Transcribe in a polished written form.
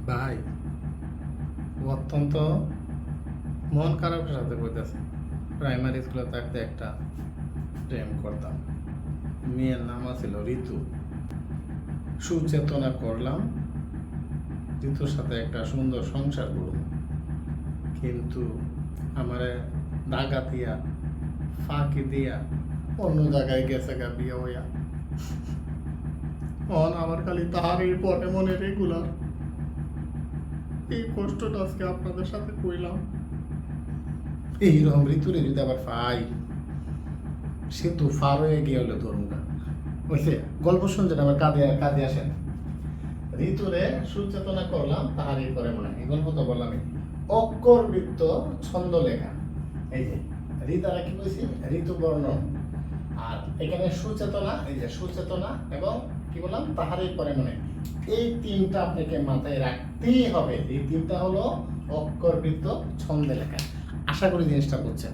ভাই অত্যন্ত মন খারাপের সাথে বলতেছে। প্রাইমারি স্কুলে থাকতে একটা প্রেম করতাম, মেয়ের নাম ছিল ঋতু। সুচেতনা করলাম ঋতুর সাথে একটা সুন্দর সংসার করব, কিন্তু আমারে দাগা দিয়া ফাঁকি দিয়া অন্য জায়গায় গেছে গা বিয়ে হইয়া। আমার খালি তাহারই পরে মনে রেগুলার এই কষ্টটা আজকে আপনাদের সাথে কইলাম। এইরকম ঋতুরে যদি আবার পাই, সে তো ফার হয়ে গিয়ে হলে ধরুন বুঝছে। গল্প শুনছেন, আবার কাঁদে আসেন। ঋতুরে সুচেতনা করলাম তাহারই পরে মনে, এই গল্প তো বললামই। অক্ষর বৃত্ত ছন্দ লেখা, এই যে ঋতারা কি বলছি, ঋতু বর্ণ। আর এখানে সুচেতনা, এই যে সুচেতনা এবং কি বললাম তাহারই পরে মনে, এই তিনটা আপনাকে মাথায় রাখতেই হবে। এই তিনটা হলো অক্ষর বৃত্ত ছন্দে লেখা। আশা করি জিনিসটা বুঝছেন।